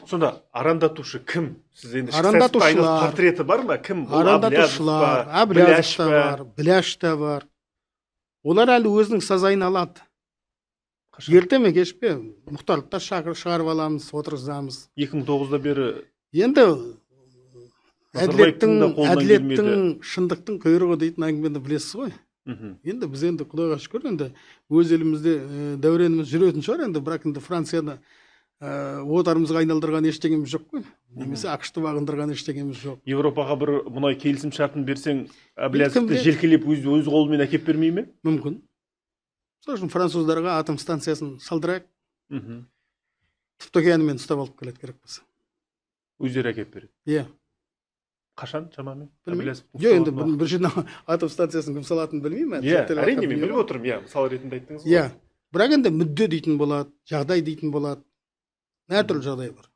Сонда арандатушы кім? Сіз енді Арандатушылар. портреті бар ма? Кім? Ол Арандатушылар, Әблязов та бар, Біляш та бар. Олар әлі өзінің сазайын алады. Ерте ме кеш пе Мұхтарды да шығарып аламыз, отырғызамыз. 2009-да бері Енді Назарбаевтың да қолынан келмеді. әділеттің, шындықтың құйрығы дейтін әңгімені білесіз ғой. Енді біз енді Құдайға шүкір енді өз елімізде дәуреніміз жүретін шығар енді, бірақ енді Францияны отарымызға айналдырған ештеңеміз жоқ қой. Немесе ақшты бағындырған ештеңеміз жоқ. Европаға бір мұнай келісім шартын берсең, Әблязовты желкелеп өз қолымен әкеп бермей ме? Мүмкін. Сол үшін француздарға атом станциясын салдырайық. Түптөгенімен ұстап алып келеді керек болса. Өздері әкеп береді. Иә. Қашан шамамен? Жоқ, енді бір жерден атом станциясын кім салатынын білмеймін. Иә, әрине мен біліп отырмын, иә, мысал ретінде айттыңыз ғой. Иә. Бірақ енді мүдде дейтін болады, жағдай дейтін болады. Әртүрлі жағдай бар.